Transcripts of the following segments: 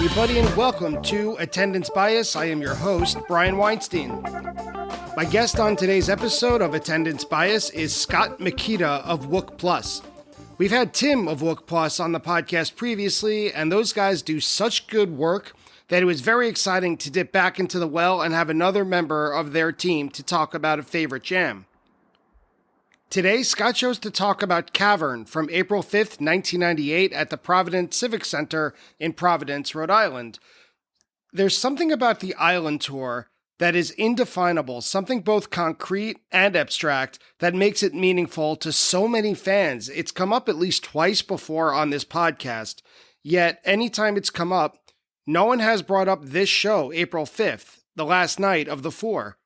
everybody, and welcome to Attendance Bias. I am your host, Brian Weinstein. My guest on today's episode of Attendance Bias is Scott Mikita of Wook Plus. We've had Tim of Wook Plus on the podcast previously, and those guys do such good work that it was very exciting to dip back into the well and have another member of their team to talk about a favorite jam. Today, Scott chose to talk about Cavern from April 5th, 1998 at the Providence Civic Center in Providence, Rhode Island. There's something about the island tour that is indefinable, something both concrete and abstract that makes it meaningful to so many fans. It's come up at least twice before on this podcast, yet anytime it's come up, no one has brought up this show, April 5th, the last night of the four.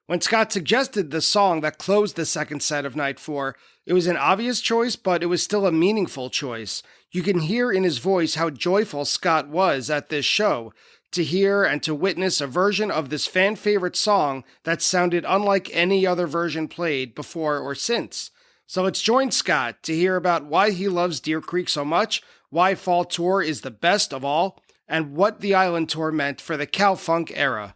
When Scott suggested the song that closed the second set of Night 4, it was an obvious choice, but it was still a meaningful choice. You can hear in his voice how joyful Scott was at this show, to hear and to witness a version of this fan-favorite song that sounded unlike any other version played before or since. So let's join Scott to hear about why he loves Deer Creek so much, why Fall Tour is the best of all, and what the Island Tour meant for the Cal Funk era.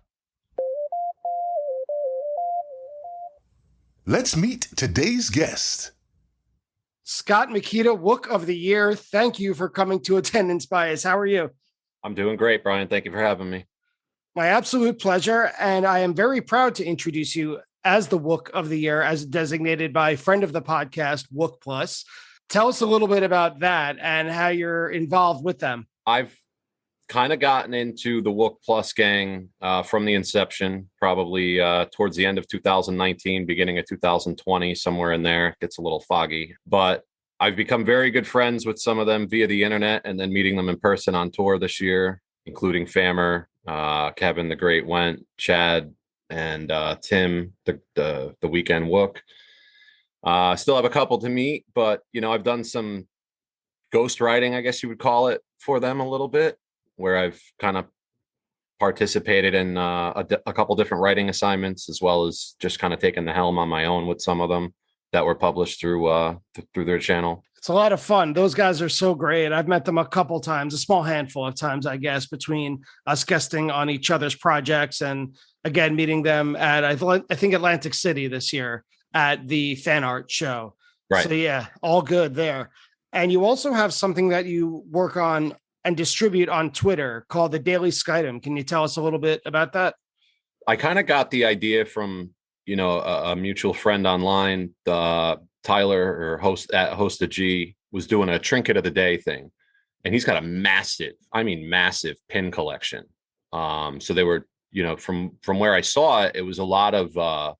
Let's meet today's guest. Scott Mikita, Wook of the Year, thank you for coming to Attendance Bias. How are you? I'm doing great, Brian. Thank you for having me. My absolute pleasure, and I am very proud to introduce you as the Wook of the Year, as designated by friend of the podcast, Wook Plus. Tell us a little bit about that and how you're involved with them. I've kind of gotten into the Wook Plus gang from the inception, probably towards the end of 2019, beginning of 2020, somewhere in there. It gets a little foggy, but I've become very good friends with some of them via the internet and then meeting them in person on tour this year, including Famer, Kevin the Great Went, Chad, and Tim, the Weekend Wook. Still have a couple to meet, but I've done some ghost writing, I guess you would call it, for them a little bit, where I've kind of participated in a couple different writing assignments, as well as just kind of taking the helm on my own with some of them that were published through their channel. It's a lot of fun. Those guys are so great. I've met them a couple times, a small handful of times, I guess, between us guesting on each other's projects and, again, meeting them at, I think, Atlantic City this year at the fan art show. Right. So, yeah, all good there. And you also have something that you work on and distribute on Twitter called the Daily Skydom. Can you tell us a little bit about that? I kind of got the idea from, a mutual friend online, Tyler, or Hosta G, was doing a trinket of the day thing. And he's got a massive pin collection. So they were, from where I saw it, it was a lot of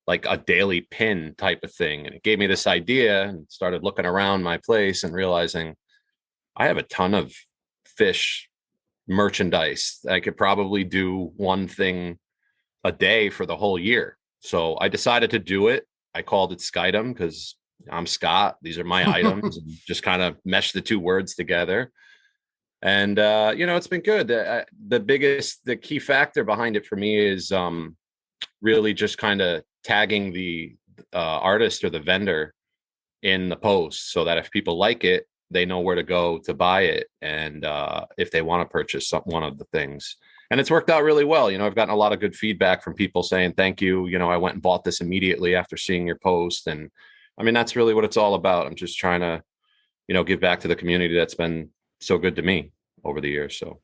like a daily pin type of thing. And it gave me this idea, and started looking around my place and realizing I have a ton of fish merchandise. I could probably do one thing a day for the whole year. So I decided to do it. I called it Skydom because I'm Scott. These are my items, and just kind of mesh the two words together. And, it's been good. The key factor behind it for me is really just kind of tagging the artist or the vendor in the post, so that if people like it, they know where to go to buy it. And if they want to purchase one of the things. And it's worked out really well. I've gotten a lot of good feedback from people saying, thank you. I went and bought this immediately after seeing your post. And I mean, that's really what it's all about. I'm just trying to, give back to the community that's been so good to me over the years. So.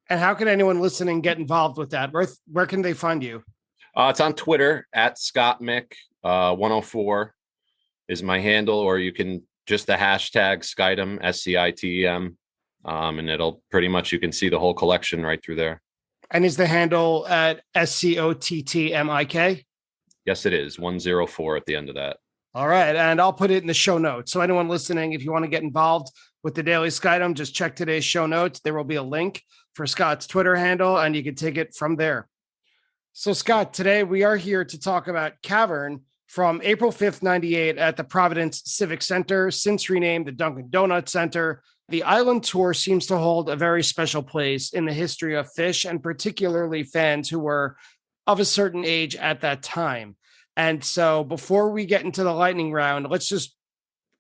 And how can anyone listening get involved with that? Where can they find you? It's on Twitter at ScottMick 104 is my handle, or you can just the hashtag Skydom, SCITEM. And it'll pretty much, you can see the whole collection right through there. And is the handle at SCOTTMIK? Yes, it is. 104 at the end of that. All right. And I'll put it in the show notes. So anyone listening, if you want to get involved with the Daily Skydom, just check today's show notes. There will be a link for Scott's Twitter handle, and you can take it from there. So Scott, today we are here to talk about Cavern from April 5th, 98 at the Providence Civic Center, since renamed the Dunkin' Donuts Center. The Island Tour seems to hold a very special place in the history of Phish, and particularly fans who were of a certain age at that time. And so before we get into the lightning round, let's just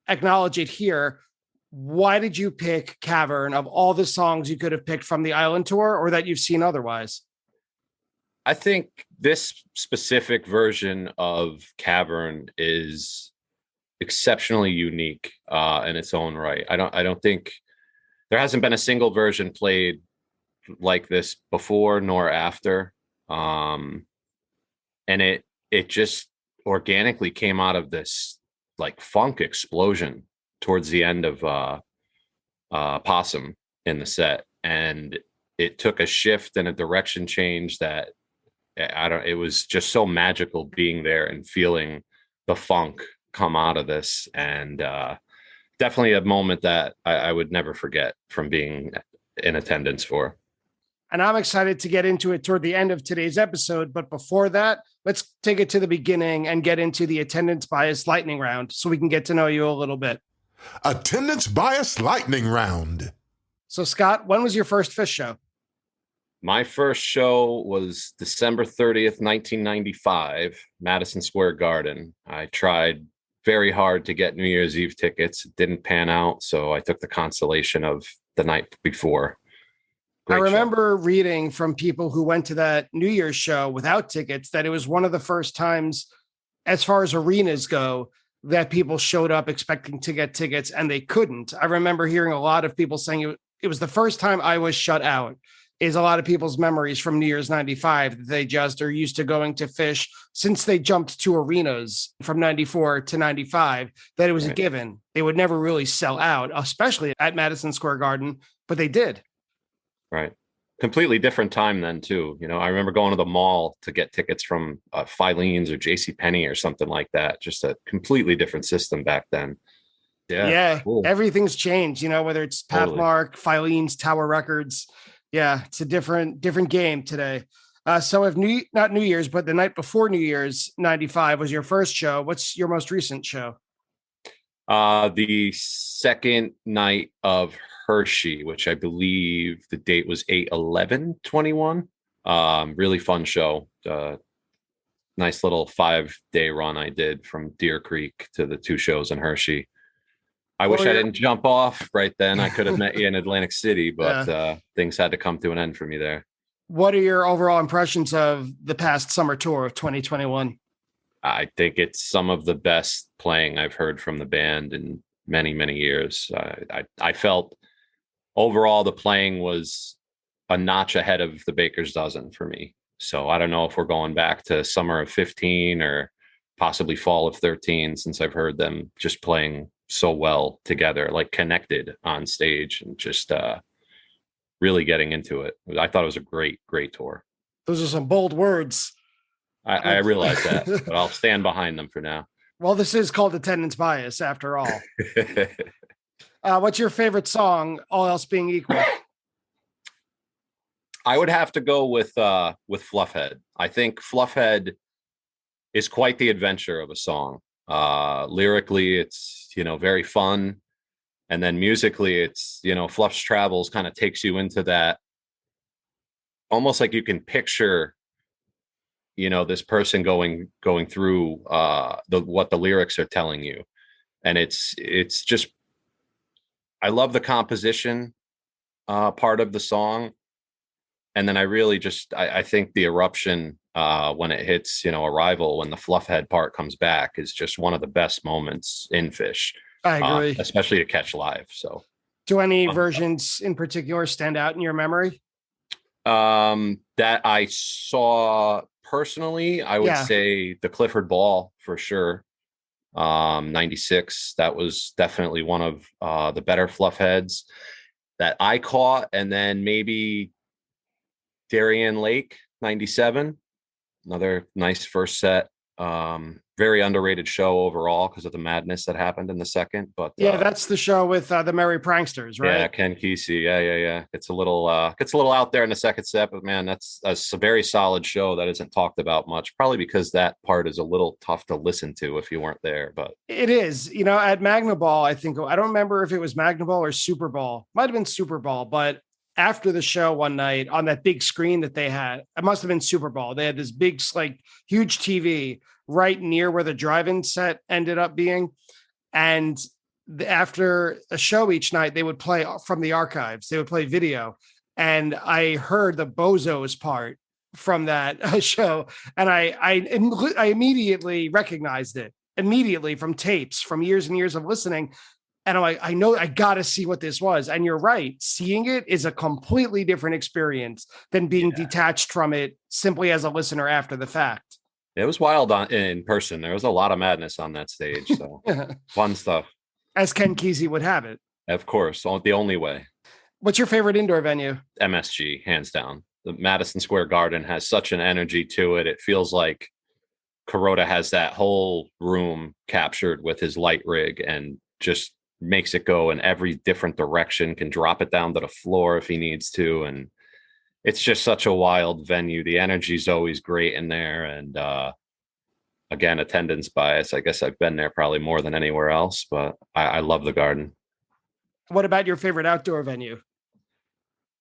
acknowledge it here. Why did you pick Cavern of all the songs you could have picked from the Island Tour or that you've seen otherwise? I think this specific version of Cavern is exceptionally unique in its own right. I don't think there hasn't been a single version played like this before nor after. And it just organically came out of this like funk explosion towards the end of Possum in the set, and it took a shift and a direction change that it was just so magical being there and feeling the funk come out of this, and definitely a moment that I would never forget from being in attendance for. And I'm excited to get into it toward the end of today's episode. But before that, let's take it to the beginning and get into the attendance bias lightning round so we can get to know you a little bit. Attendance bias lightning round. So, Scott, when was your first Phish show? My first show was December 30th, 1995, Madison Square Garden. I tried very hard to get New Year's Eve tickets. It didn't pan out, so I took the consolation of the night before. Great I remember reading from people who went to that New Year's show without tickets that it was one of the first times, as far as arenas go, that people showed up expecting to get tickets and they couldn't. I remember hearing a lot of people saying it was the first time I was shut out. Is a lot of people's memories from New Year's 95. They just are used to going to Phish since they jumped to arenas from 94 to 95, that it was a given. They would never really sell out, especially at Madison Square Garden, but they did. Right. Completely different time then too. You know, I remember going to the mall to get tickets from Filene's or JCPenney or something like that. Just a completely different system back then. Yeah. Cool. Everything's changed, you know, whether it's Pathmark, Filene's, Tower Records. Yeah, it's a different game today. So if not New Year's, but the night before New Year's 95 was your first show, what's your most recent show? The second night of Hershey, which I believe the date was 8/11/21. Really fun show. Nice little 5-day run I did from Deer Creek to the two shows in Hershey. I wish I didn't jump off right then. I could have met you in Atlantic City, but things had to come to an end for me there. What are your overall impressions of the past summer tour of 2021? I think it's some of the best playing I've heard from the band in many, many years. I felt overall the playing was a notch ahead of the Baker's Dozen for me. So I don't know if we're going back to summer of 15 or possibly fall of 13, since I've heard them just playing so well together, like connected on stage and just really getting into it. I thought it was a great tour. Those are some bold words. I realize that, but I'll stand behind them for now. Well, this is called attendance bias after all. What's your favorite song, all else being equal? I would have to go with Fluffhead. I think Fluffhead is quite the adventure of a song. Lyrically, it's, very fun. And then musically, it's, Fluff's Travels kind of takes you into that, almost like you can picture, this person going through what the lyrics are telling you. And it's just, I love the composition part of the song. And then I really I think the eruption when it hits, Arrival, when the Fluffhead part comes back, is just one of the best moments in Phish. I agree. Especially to catch live. So do any versions in particular stand out in your memory? That I saw personally, I would say the Clifford Ball for sure. 96. That was definitely one of the better Fluffheads that I caught. And then maybe Darien Lake 97, another nice first set. Very underrated show overall because of the madness that happened in the second. But that's the show with the Merry Pranksters, right? Yeah, Ken Kesey. Yeah. It's a little out there in the second set, but man, that's a very solid show that isn't talked about much. Probably because that part is a little tough to listen to if you weren't there. But it is. At Magna Ball, I don't remember if it was Magna Ball or Super Ball. Might have been Super Ball, but after the show one night on that big screen that they had, it must have been Super Bowl. They had this big, huge TV right near where the drive-in set ended up being. And after a show each night, they would play from the archives. They would play video. And I heard the Bozos part from that show. And I immediately recognized it immediately from tapes from years and years of listening. And I'm like, I know I got to see what this was. And you're right. Seeing it is a completely different experience than being detached from it simply as a listener after the fact. It was wild in person. There was a lot of madness on that stage. So fun stuff. As Ken Kesey would have it. Of course. The only way. What's your favorite indoor venue? MSG, hands down. The Madison Square Garden has such an energy to it. It feels like Kuroda has that whole room captured with his light rig and just makes it go in every different direction, can drop it down to the floor if he needs to. And it's just such a wild venue. The energy is always great in there. And again, attendance bias. I guess I've been there probably more than anywhere else, but I love the Garden. What about your favorite outdoor venue?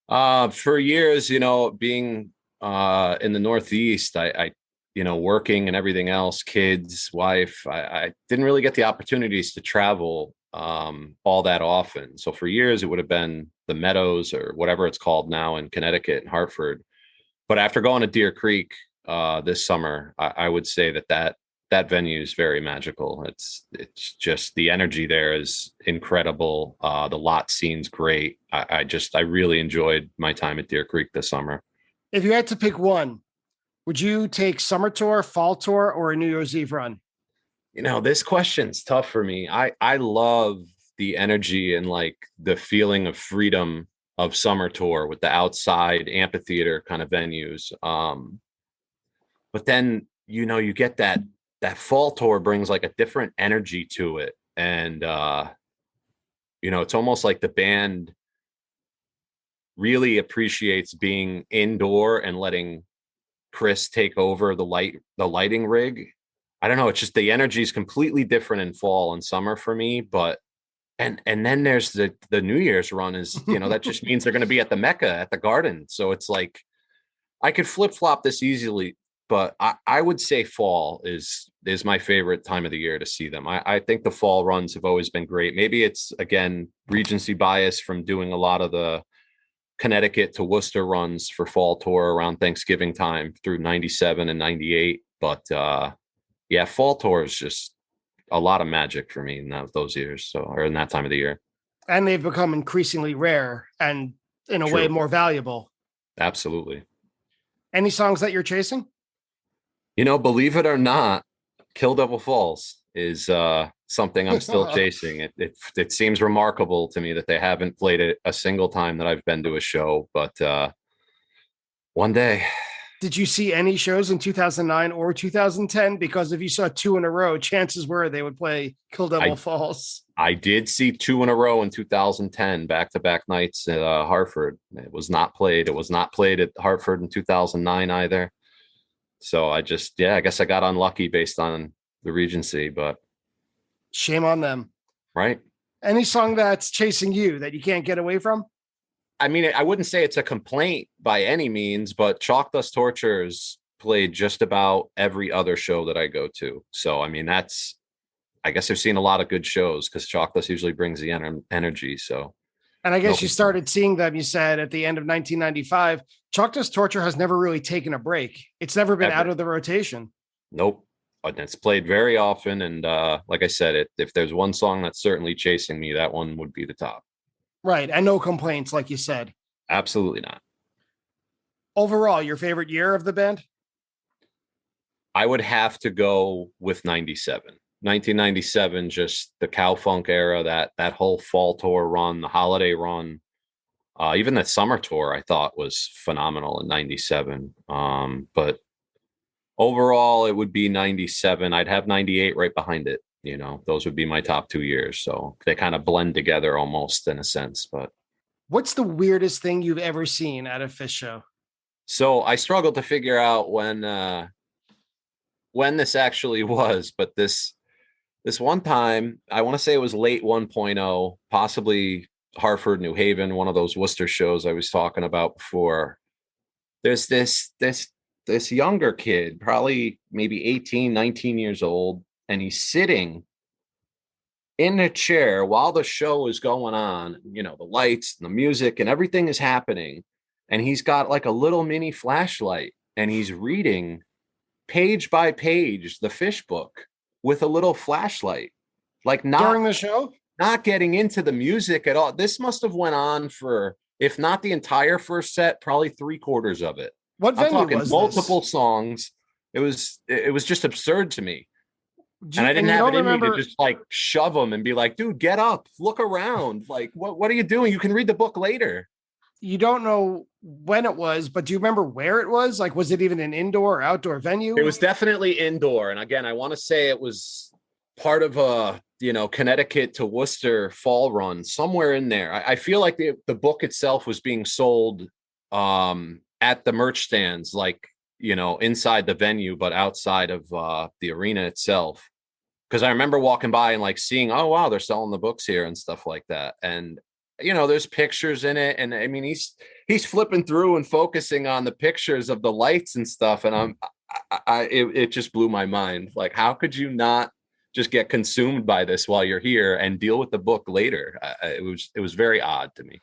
For years, being in the Northeast, I working and everything else, kids, wife, I didn't really get the opportunities to travel all that often. So for years, it would have been the Meadows or whatever it's called now in Connecticut and Hartford. But after going to Deer Creek this summer, I would say that venue is very magical. It's just the energy there is incredible. The lot scene's great. I really enjoyed my time at Deer Creek this summer. If you had to pick one, would you take summer tour, fall tour, or a New Year's Eve run? This question's tough for me. I love the energy and like the feeling of freedom of summer tour with the outside amphitheater kind of venues. But then, you get that fall tour brings like a different energy to it. And, it's almost like the band really appreciates being indoor and letting Chris take over the lighting rig. I don't know. It's just the energy is completely different in fall and summer for me. But and then there's the New Year's run is, that just means they're going to be at the Mecca at the Garden. So it's like I could flip flop this easily, but I would say fall is my favorite time of the year to see them. I think the fall runs have always been great. Maybe it's again Regency bias from doing a lot of the Connecticut to Worcester runs for fall tour around Thanksgiving time through 97 and 98. But fall tour is just a lot of magic for me in those years. So, or in that time of the year. And they've become increasingly rare and in a way more valuable. Absolutely. Any songs that you're chasing? Believe it or not, Kill Devil Falls is something I'm still chasing. It seems remarkable to me that they haven't played it a single time that I've been to a show, but one day. Did you see any shows in 2009 or 2010? Because if you saw two in a row, chances were they would play Kill Devil Falls. I did see two in a row in 2010, back-to-back nights at Hartford. It was not played. It was not played at Hartford in 2009 either. So I guess I got unlucky based on the Regency, but shame on them. Right. Any song that's chasing you that you can't get away from? I mean, I wouldn't say it's a complaint by any means, but Chalk Dust Torture's played just about every other show that I go to. So, I mean, I guess I've seen a lot of good shows because Chalk Dust usually brings the energy. So, and I guess you started seeing them, you said, at the end of 1995. Chalk Dust Torture has never really taken a break. It's never been out of the rotation. Nope. And it's played very often. And like I said, if there's one song that's certainly chasing me, that one would be the top. Right. And no complaints, like you said. Absolutely not. Overall, your favorite year of the band? I would have to go with 97. 1997, just the Cow Funk era, that whole fall tour run, the holiday run, even that summer tour, I thought was phenomenal in 97. But overall, it would be 97. I'd have 98 right behind it. Those would be my top 2 years. So they kind of blend together almost in a sense. But what's the weirdest thing you've ever seen at a Fish show? So I struggled to figure out when this actually was, but this one time, I want to say it was late 1.0, possibly Hartford, New Haven, one of those Worcester shows I was talking about before. There's this younger kid, probably maybe 18, 19 years old, and he's sitting in a chair while the show is going on, the lights and the music and everything is happening. And he's got like a little mini flashlight and he's reading page by page the fish book with a little flashlight, like during the show, not getting into the music at all. This must have went on for, if not the entire first set, probably 3/4 of it. What venue I'm talking was multiple this? songs. It was just absurd to me. And I didn't you have don't it in me remember- to just like shove him and be like, dude, get up, look around. Like, what are you doing? You can read the book later. You don't know when it was, but do you remember where it was? Like, was it even an indoor or outdoor venue? It was definitely indoor. And again, I want to say it was part of a, Connecticut to Worcester fall run, somewhere in there. I feel like the book itself was being sold at the merch stands, like, inside the venue, but outside of the arena itself. Because I remember walking by and like seeing, oh, wow, they're selling the books here and stuff like that. And, there's pictures in it. And I mean, he's flipping through and focusing on the pictures of the lights and stuff. And it just blew my mind. Like, how could you not just get consumed by this while you're here and deal with the book later? It was very odd to me.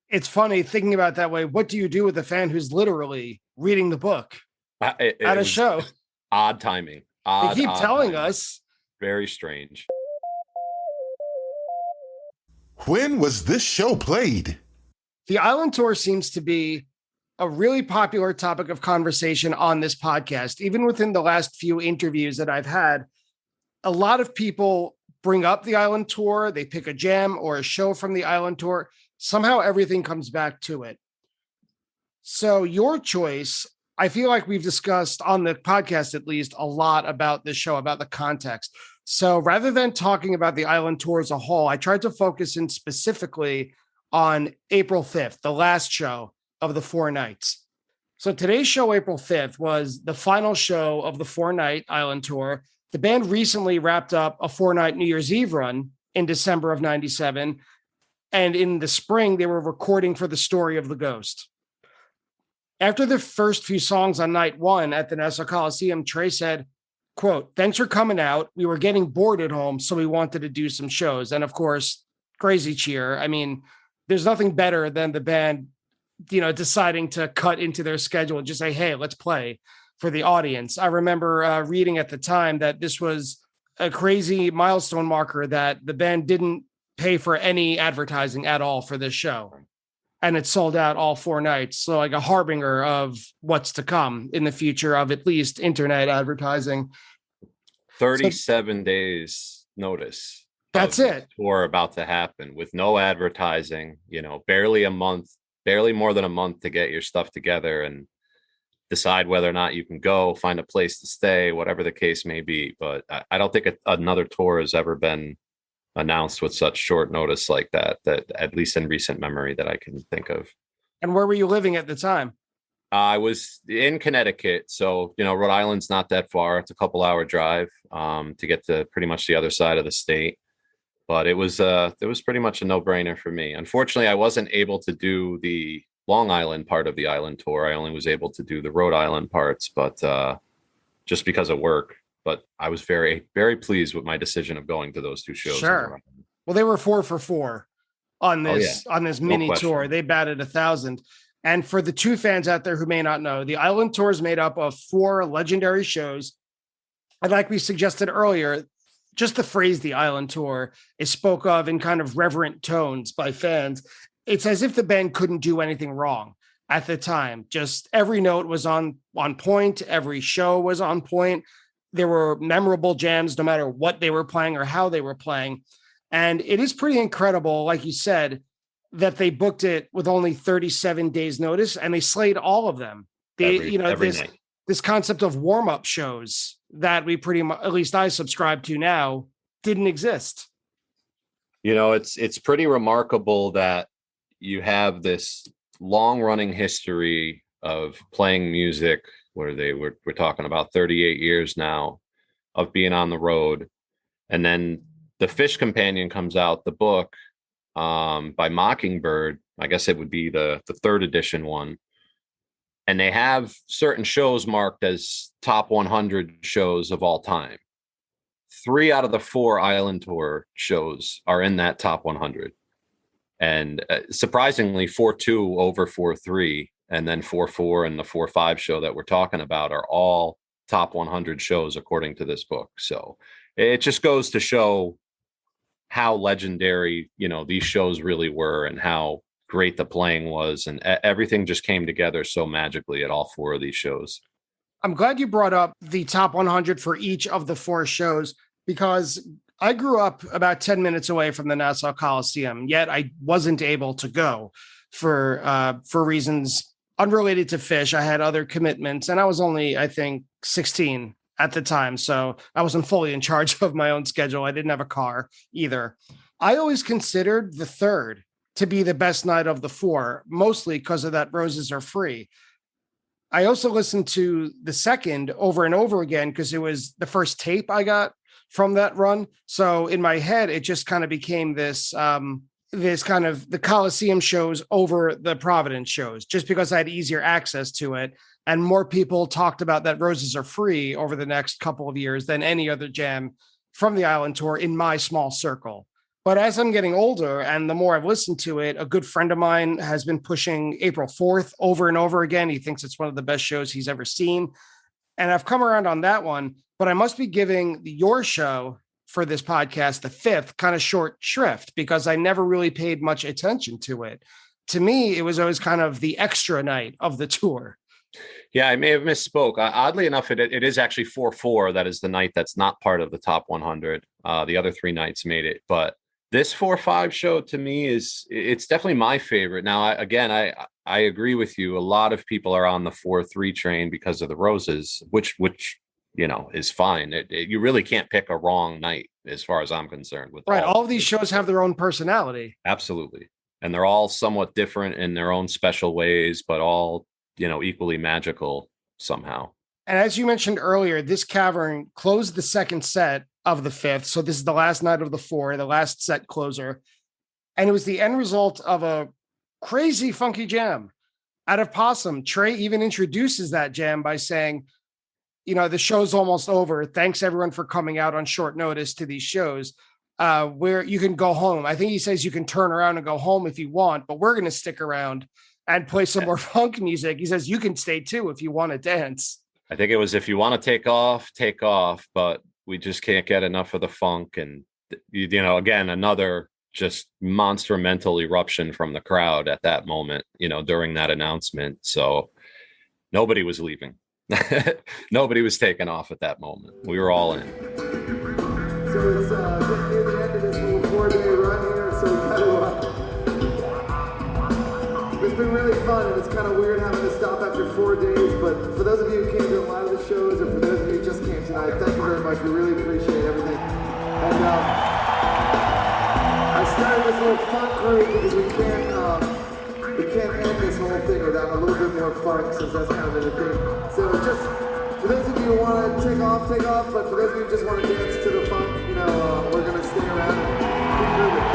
It's funny thinking about it that way. What do you do with a fan who's literally reading the book at a show? Odd timing. They keep telling timing. us. Very strange. When was this show played? The Island Tour seems to be a really popular topic of conversation on this podcast. Even within the last few interviews that I've had, a lot of people bring up the Island Tour. They pick a jam or a show from the Island Tour. Somehow everything comes back to it. So your choice, I feel like we've discussed on the podcast, at least, a lot about this show, about the context. So rather than talking about the Island Tour as a whole, I tried to focus in specifically on April 5th, the last show of the 4 nights. So today's show, April 5th, was the final show of the 4-night Island Tour. The band recently wrapped up a 4-night New Year's Eve run in December of 97. And in the spring, they were recording for the Story of the Ghost. After the first few songs on night 1 at the Nassau Coliseum, Trey said, quote, "Thanks for coming out. We were getting bored at home, so we wanted to do some shows." And of course, crazy cheer. I mean, there's nothing better than the band, deciding to cut into their schedule and just say, hey, let's play for the audience. I remember reading at the time that this was a crazy milestone marker that the band didn't pay for any advertising at all for this show. And it sold out all 4 nights. So like a harbinger of what's to come in the future of at least internet advertising. 37 days notice. That's it. Tour about to happen with no advertising, barely a month, barely more than a month to get your stuff together and decide whether or not you can go, find a place to stay, whatever the case may be. But I don't think another tour has ever been announced with such short notice like that, at least in recent memory that I can think of. And where were you living at the time? I was in Connecticut. So, Rhode Island's not that far. It's a couple hour drive to get to pretty much the other side of the state. But it was pretty much a no brainer for me. Unfortunately, I wasn't able to do the Long Island part of the Island Tour. I only was able to do the Rhode Island parts, but just because of work. But I was very, very pleased with my decision of going to those 2 shows. Sure. Well, they were 4 for 4 on this mini tour. They batted 1,000. And for the 2 fans out there who may not know, the Island Tour is made up of 4 legendary shows. And like we suggested earlier, just the phrase "the Island Tour" is spoke of in kind of reverent tones by fans. It's as if the band couldn't do anything wrong at the time. Just every note was on point. Every show was on point. There were memorable jams, no matter what they were playing or how they were playing. And it is pretty incredible, like you said, that they booked it with only 37 days notice and they slayed all of them. Every night. This concept of warm-up shows that we pretty much, at least I subscribe to now, didn't exist. It's pretty remarkable that you have this long-running history of playing music where we're talking about 38 years now of being on the road. And then the Fish Companion comes out, the book by Mockingbird. I guess it would be the 3rd edition one. And they have certain shows marked as top 100 shows of all time. 3 out of the 4 Island Tour shows are in that top 100. And surprisingly, 4-2 over 4-3, and then 4-4 and the 4-5 show that we're talking about are all top 100 shows according to this book. So it just goes to show how legendary, these shows really were and how great the playing was. And everything just came together so magically at all 4 of these shows. I'm glad you brought up the top 100 for each of the 4 shows, because I grew up about 10 minutes away from the Nassau Coliseum, yet I wasn't able to go for reasons unrelated to fish. I had other commitments, and I was only, I think, 16 at the time. So I wasn't fully in charge of my own schedule. I didn't have a car either. I always considered the third to be the best night of the 4, mostly because of that Roses Are Free. I also listened to the second over and over again because it was the first tape I got from that run. So in my head, it just kind of became this kind of the Coliseum shows over the Providence shows, just because I had easier access to it. And more people talked about that Roses Are Free over the next couple of years than any other jam from the Island Tour in my small circle. But as I'm getting older and the more I've listened to it, a good friend of mine has been pushing April 4th over and over again. He thinks it's one of the best shows he's ever seen. And I've come around on that one, but I must be giving your show for this podcast, the 5th, kind of short shrift because I never really paid much attention to it. To me, it was always kind of the extra night of the tour. Yeah, I may have misspoke. Oddly enough, it is actually 4-4. That is the night that's not part of the top 100. The other 3 nights made it, but this 4-5 show to me it's definitely my favorite. Now, I agree with you. A lot of people are on the 4-3 train because of the Roses, which is fine. You really can't pick a wrong night as far as I'm concerned. With right, all of these shows have their own personality. Absolutely, and they're all somewhat different in their own special ways, but all equally magical somehow. And as you mentioned earlier, this Cavern closed the second set of the 5th. So this is the last night of the 4, the last set closer. And it was the end result of a crazy funky jam out of Possum. Trey even introduces that jam by saying, the show's almost over. Thanks everyone for coming out on short notice to these shows where you can go home. I think he says you can turn around and go home if you want, but we're going to stick around and play some more funk music. He says you can stay too if you want to dance. I think it was, if you want to take off, but we just can't get enough of the funk. And, again, another just monster mental eruption from the crowd at that moment, during that announcement. So nobody was leaving. Nobody was taking off at that moment. We were all in. So it's getting near the end of this little 4-day run here. So we kind of, it's been really fun, and it's kind of weird having to stop after 4 days. But for those of you who came to a lot of the shows, or for those of you who just came tonight, thank you very much. We really appreciate everything. And I started this little funk group because we can't end this whole thing without a little bit more funk, since that's kind of been a thing. So just for those of you who want to take off. But for those of you who just want to dance to the funk, we're gonna stay around and keep moving.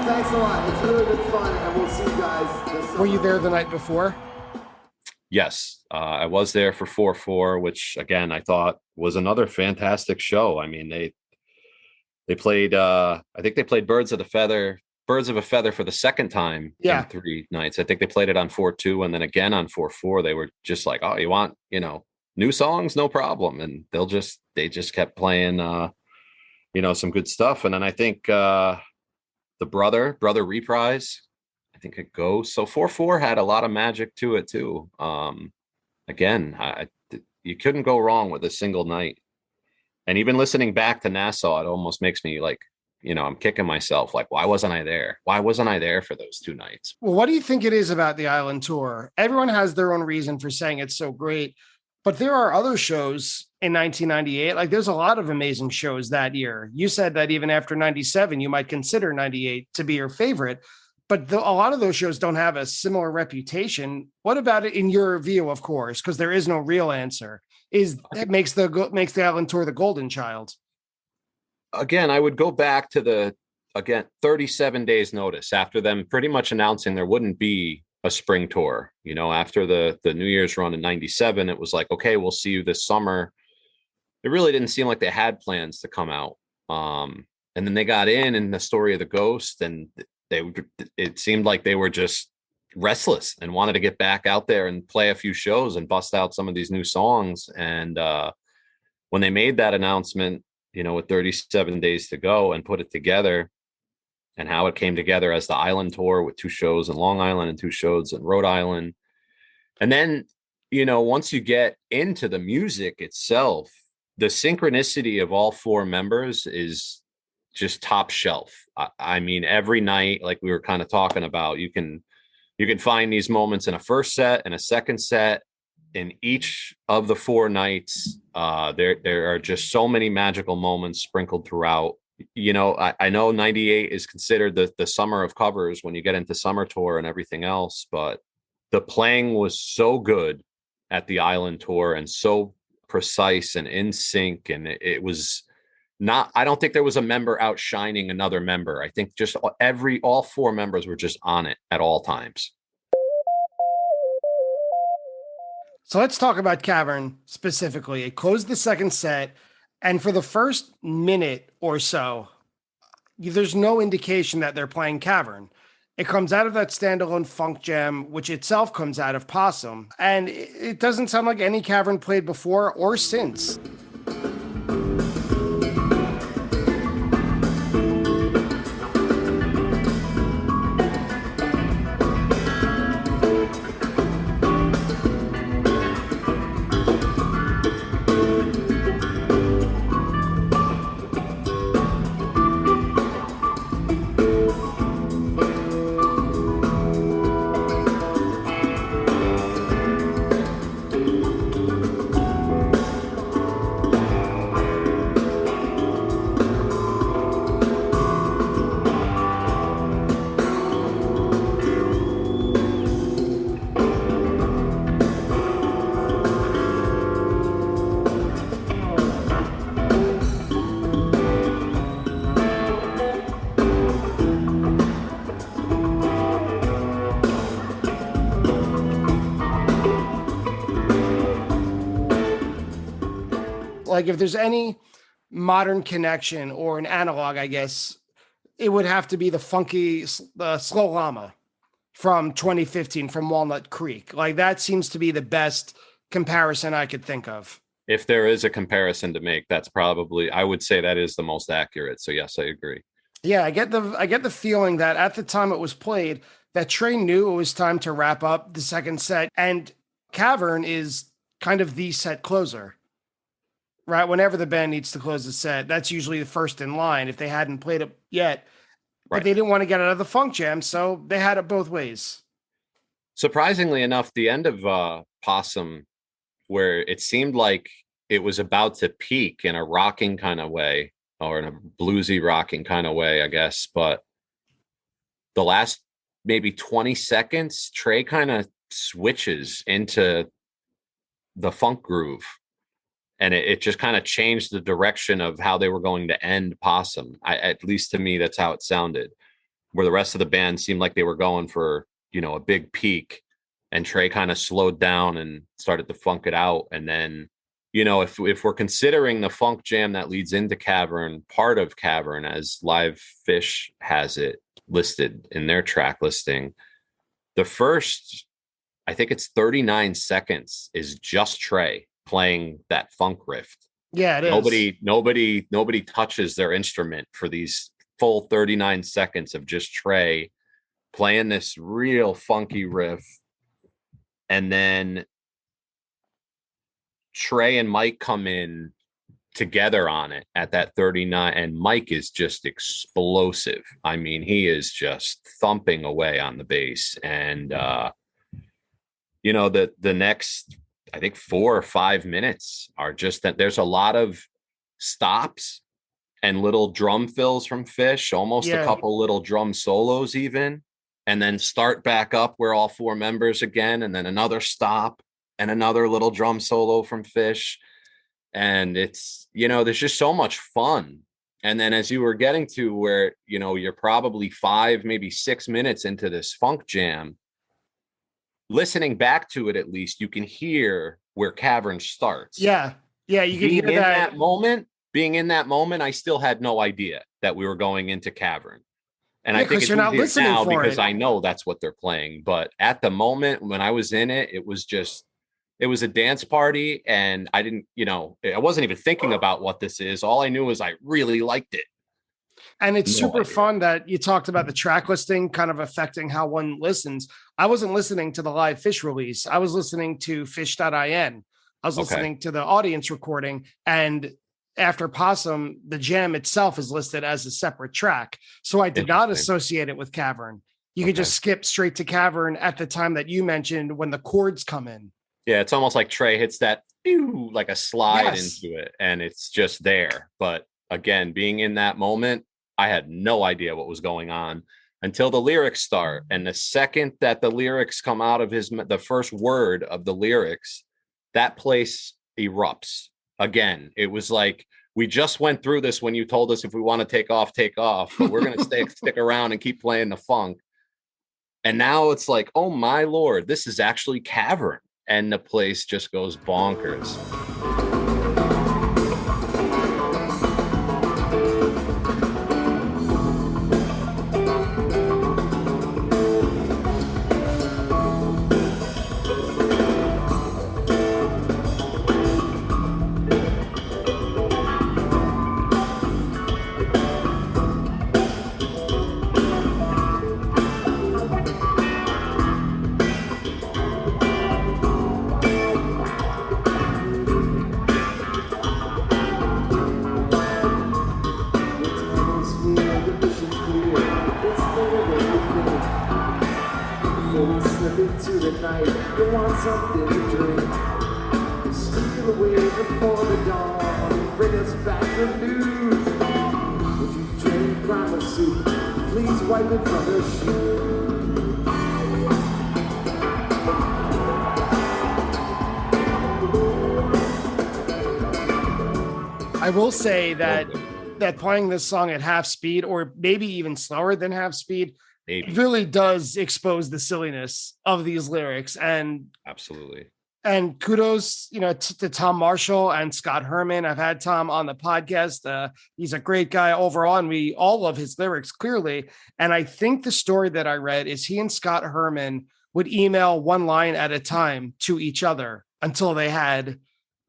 Thanks a lot. It's really been fun, and we'll see you guys this summer. Were you there the night before? Yes, I was there for 4-4, which again I thought was another fantastic show. I mean, they played. I think they played Birds of a Feather for the second time in 3 nights. I think they played it on 4-2 and then again on 4-4. They were just like, oh, you want new songs? No problem. And they just kept playing some good stuff. And then I think the brother reprise, I think it goes. So 4-4 had a lot of magic to it too. Again, you couldn't go wrong with a single night. And even listening back to Nassau, it almost makes me like, I'm kicking myself. Like, why wasn't I there? Why wasn't I there for those 2 nights? Well, what do you think it is about the Island Tour? Everyone has their own reason for saying it's so great, but there are other shows in 1998. Like, there's a lot of amazing shows that year. You said that even after 97, you might consider 98 to be your favorite, but a lot of those shows don't have a similar reputation. What about it in your view, of course, because there is no real answer, it makes the Island Tour the golden child? Again, I would go back to 37 days notice after them pretty much announcing there wouldn't be a spring tour. After the New Year's run in 97, it was like, okay, we'll see you this summer. it really didn't seem like they had plans to come out. And then they got in the story of the ghost, and it seemed like they were just restless and wanted to get back out there and play a few shows and bust out some of these new songs. And when they made that announcement, with 37 days to go, and put it together, and how it came together as the island tour with 2 shows in Long Island and 2 shows in Rhode Island. And then, once you get into the music itself, the synchronicity of all 4 members is just top shelf. I mean, every night, like we were kind of talking about, you can find these moments in a first set and a second set. In each of the 4 nights, there are just so many magical moments sprinkled throughout. I know 98 is considered the summer of covers when you get into summer tour and everything else, but the playing was so good at the island tour and so precise and in sync. And it was not, I don't think there was a member outshining another member. I think just all 4 members were just on it at all times. So let's talk about Cavern specifically. It closed the second set, and for the first minute or so, there's no indication that they're playing Cavern. It comes out of that standalone funk jam, which itself comes out of Possum, and it doesn't sound like any Cavern played before or since. Like, if there's any modern connection or an analog, I guess it would have to be the funky Slow Llama from 2015 from Walnut Creek. Like, that seems to be the best comparison I could think of. If there is a comparison to make, that's probably, I would say that is the most accurate. So yes, I agree. Yeah, I get the feeling that at the time it was played, that Trey knew it was time to wrap up the second set, and Cavern is kind of the set closer. Right, whenever the band needs to close the set, that's usually the first in line if they hadn't played it yet. But Right. they didn't want to get out of the funk jam, so they had it both ways. Surprisingly enough, the end of Possum, where it seemed like it was about to peak in a rocking kind of way, or in a bluesy rocking kind of way, I guess. But the last maybe 20 seconds, Trey kind of switches into the funk groove. And it just kind of changed the direction of how they were going to end Possum. At least to me, that's how it sounded. Where the rest of the band seemed like they were going for, a big peak, and Trey kind of slowed down and started to funk it out. And then, if we're considering the funk jam that leads into Cavern, part of Cavern, as Live Fish has it listed in their track listing, the first, I think it's 39 seconds, is just Trey playing that funk riff. Yeah, it is. Nobody touches their instrument for these full 39 seconds of just Trey playing this real funky riff. And then Trey and Mike come in together on it at that 39, and Mike is just explosive. I mean, he is just thumping away on the bass. And the next, I think 4 or 5 minutes are just that there's a lot of stops and little drum fills from Fish, almost a couple little drum solos even, and then start back up where all 4 members again, and then another stop and another little drum solo from Fish. And it's, there's just so much fun. And then as you were getting to where, you're probably 5, maybe 6 minutes into this funk jam, listening back to it, at least you can hear where Cavern starts. Yeah. Yeah, you could hear being in that moment, I still had no idea that we were going into Cavern. And Yeah, I think 'cause it's you're not easier listening now for because it. I know that's what they're playing. But at the moment when I was in it, it was a dance party, and I didn't, I wasn't even thinking about what this is. All I knew was I really liked it. And it's No super idea. fun that you talked about the track listing kind of affecting how one listens. I wasn't listening to the live Fish release. I was listening to fish.in. I was Okay. listening to the audience recording, and after Possum, the jam itself is listed as a separate track. So I did not Interesting. associate it with Cavern. You could Okay. just skip straight to Cavern at the time that you mentioned when the chords come in. Yeah, it's almost like Trey hits that like a slide Yes. into it, and it's just there. But again, being in that moment, I had no idea what was going on until the lyrics start. And the second that the lyrics come out of the first word of the lyrics, that place erupts again. It was like, we just went through this when you told us if we want to take off, but we're going to stick around and keep playing the funk. And now it's like, oh my Lord, this is actually Cavern. And the place just goes bonkers. Into the night, you want something to drink. Steal away before the dawn, bring us back the news. Would you drink primer soup? Please wipe it from your shoe. I will say that playing this song at half speed, or maybe even slower than half speed, Maybe. it really does expose the silliness of these lyrics. And Absolutely. and kudos, to Tom Marshall and Scott Herman. I've had Tom on the podcast. He's a great guy overall, and we all love his lyrics clearly. And I think the story that I read is he and Scott Herman would email one line at a time to each other until they had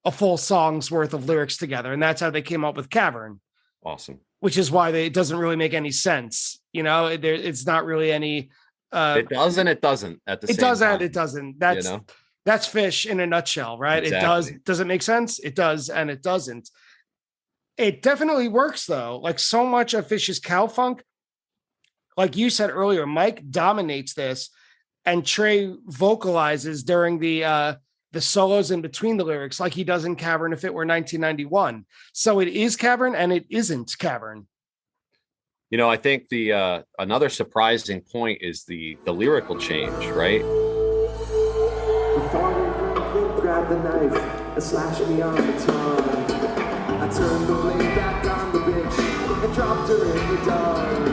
a full song's worth of lyrics together. And that's how they came up with Cavern. Awesome. Which is why it doesn't really make any sense. It's not really any. It does and it doesn't at the same time. It does and it doesn't. That's Fish in a nutshell, right? Exactly. Does it make sense? It does and it doesn't. It definitely works though. Like so much of Fish's cow funk, like you said earlier, Mike dominates this, and Trey vocalizes during the solos in between the lyrics, like he does in Cavern if it were 1991. So it is Cavern and it isn't Cavern. I think the another surprising point is the lyrical change, right? Before you grab the knife and slash me on the tongue, I turned the blade back on the bitch and dropped her in the dung.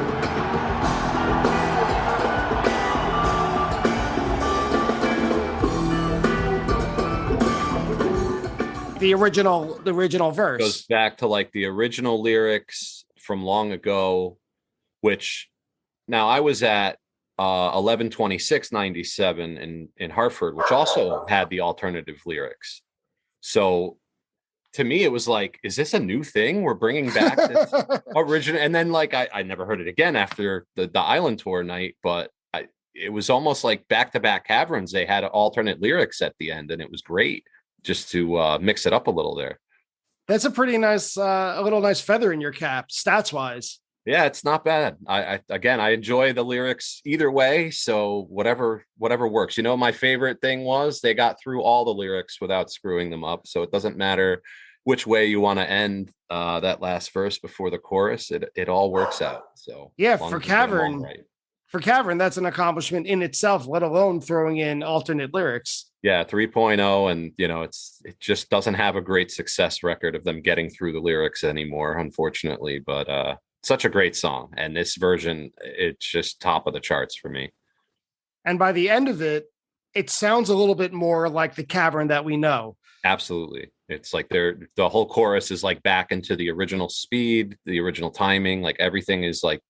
The original verse goes back to like the original lyrics from long ago, which now I was at 11/26/97 in Hartford, which also had the alternative lyrics. So to me, it was like, is this a new thing? We're bringing back this original. And then like, I never heard it again after the Island Tour night, but it was almost like back-to-back Caverns. They had alternate lyrics at the end, and it was great just to mix it up a little there. That's a pretty nice, a little nice feather in your cap, stats wise. Yeah, it's not bad. I enjoy the lyrics either way. So whatever works. My favorite thing was they got through all the lyrics without screwing them up. So it doesn't matter which way you want to end that last verse before the chorus. It all works out. So yeah, for Cavern, that's an accomplishment in itself, let alone throwing in alternate lyrics. Yeah, 3.0, and it just doesn't have a great success record of them getting through the lyrics anymore, unfortunately. But such a great song, and this version, it's just top of the charts for me. And by the end of it, it sounds a little bit more like the Cavern that we know. Absolutely. It's like the whole chorus is like back into the original speed, the original timing, like everything is like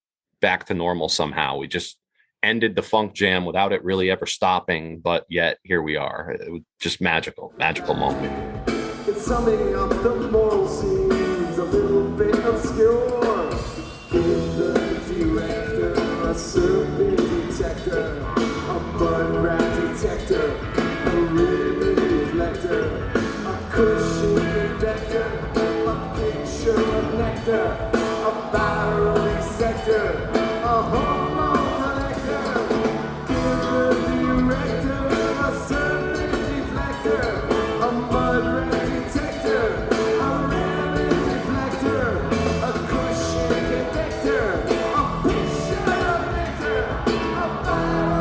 back to normal somehow. We just ended the funk jam without it really ever stopping, but yet here we are. It was just magical moment. It's summing up the moral scenes, a little bit obscure. Give the director a serpent detector, a mud rat detector, a ribbon reflector, a cushion convector, a picture of nectar, a barrel dissector, a hormone collector. Give the director a serpent deflector, a mud rat detector, a ribbon reflector, a cushion convector, a picture of nectar, a barrel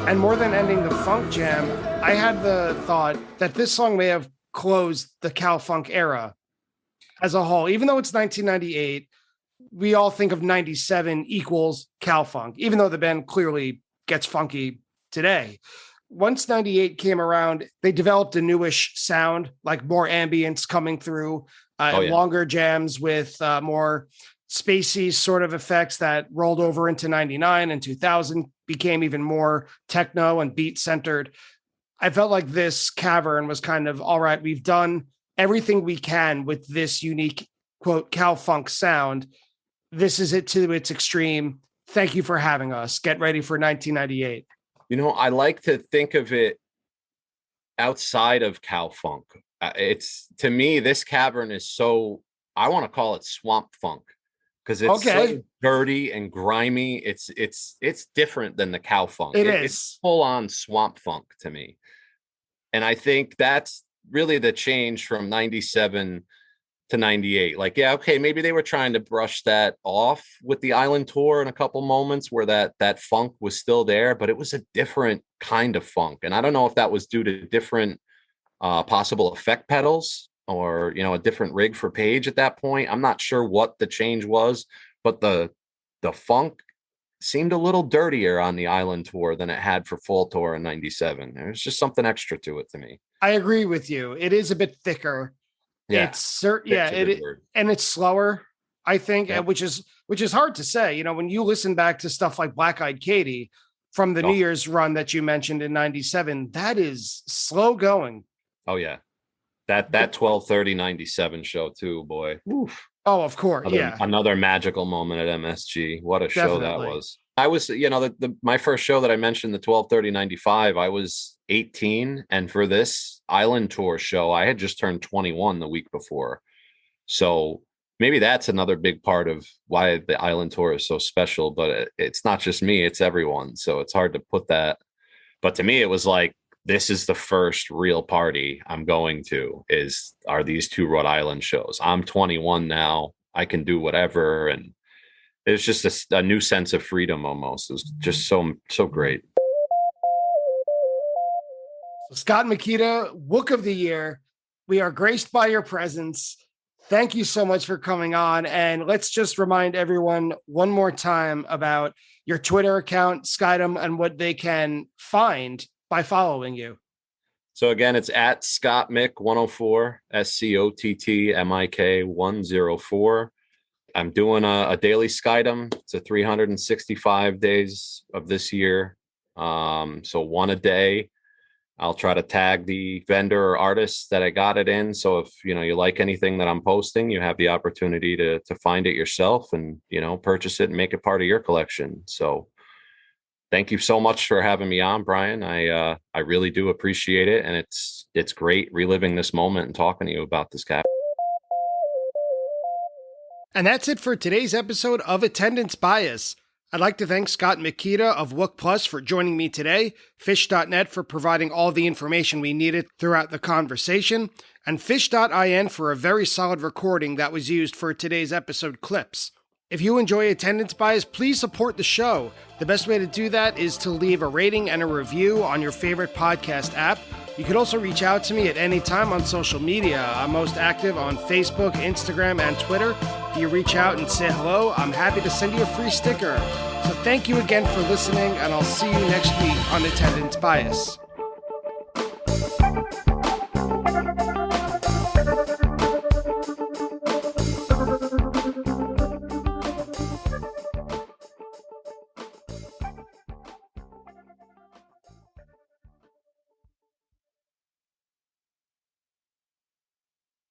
And more than ending the funk jam, I had the thought that this song may have closed the Cal Funk era as a whole. Even though it's 1998, we all think of 97 equals Cal Funk, even though the band clearly gets funky today. Once 98 came around, they developed a newish sound, like more ambience coming through, longer jams with more spacey sort of effects that rolled over into 99 and 2000, became even more techno and beat centered. I felt like this Cavern was kind of, all right, we've done everything we can with this unique, quote, Cal Funk sound. This is it to its extreme. Thank you for having us. Get ready for 1998. You know, I like to think of it outside of Cal Funk. It's, to me, this Cavern is so, I want to call it swamp funk, because it's so dirty and grimy. It's different than the Cow Funk. It's full on swamp funk to me. And I think that's really the change from 97 to 98. Like, yeah, okay, maybe they were trying to brush that off with the Island Tour in a couple moments where that funk was still there, but it was a different kind of funk. And I don't know if that was due to different possible effect pedals, or, you know, a different rig for Page at that point. I'm not sure what the change was, but the funk seemed a little dirtier on the Island Tour than it had for Full Tour in 97. There's just something extra to it to me. I agree with you. It is a bit thicker. Yeah. And it's slower, I think, which is hard to say. You know, when you listen back to stuff like Black Eyed Katie from the New Year's run that you mentioned in 97, that is slow going. Oh yeah. That 12/30/97 show too, boy. Oof. Oh, of course. Another magical moment at MSG. What a show that was. I was, you know, my first show that I mentioned, the 12/30/95, I was 18. And for this Island Tour show, I had just turned 21 the week before. So maybe that's another big part of why the Island Tour is so special, but it's not just me, it's everyone. So it's hard to put that. But to me, it was like, this is the first real party I'm going to, are these two Rhode Island shows. I'm 21 now. I can do whatever. And it's just a new sense of freedom almost. It was just so great. Scott Mikita, Wook of the Year. We are graced by your presence. Thank you so much for coming on. And let's just remind everyone one more time about your Twitter account, Skydom, and what they can find by following you. So again, it's at Scott Mick 104, SCOTTMIK 104. I'm doing a daily Skydom. It's a 365 days of this year. So one a day. I'll try to tag the vendor or artist that I got it in. So if, you know, you like anything that I'm posting, you have the opportunity to find it yourself and, you know, purchase it and make it part of your collection. So thank you so much for having me on, Brian. I really do appreciate it. And it's great reliving this moment and talking to you about this guy. And that's it for today's episode of Attendance Bias. I'd like to thank Scott Mikita of Wook Plus for joining me today, Fish.net for providing all the information we needed throughout the conversation, and Fish.in for a very solid recording that was used for today's episode clips. If you enjoy Attendance Bias, please support the show. The best way to do that is to leave a rating and a review on your favorite podcast app. You can also reach out to me at any time on social media. I'm most active on Facebook, Instagram, and Twitter. If you reach out and say hello, I'm happy to send you a free sticker. So thank you again for listening, and I'll see you next week on Attendance Bias.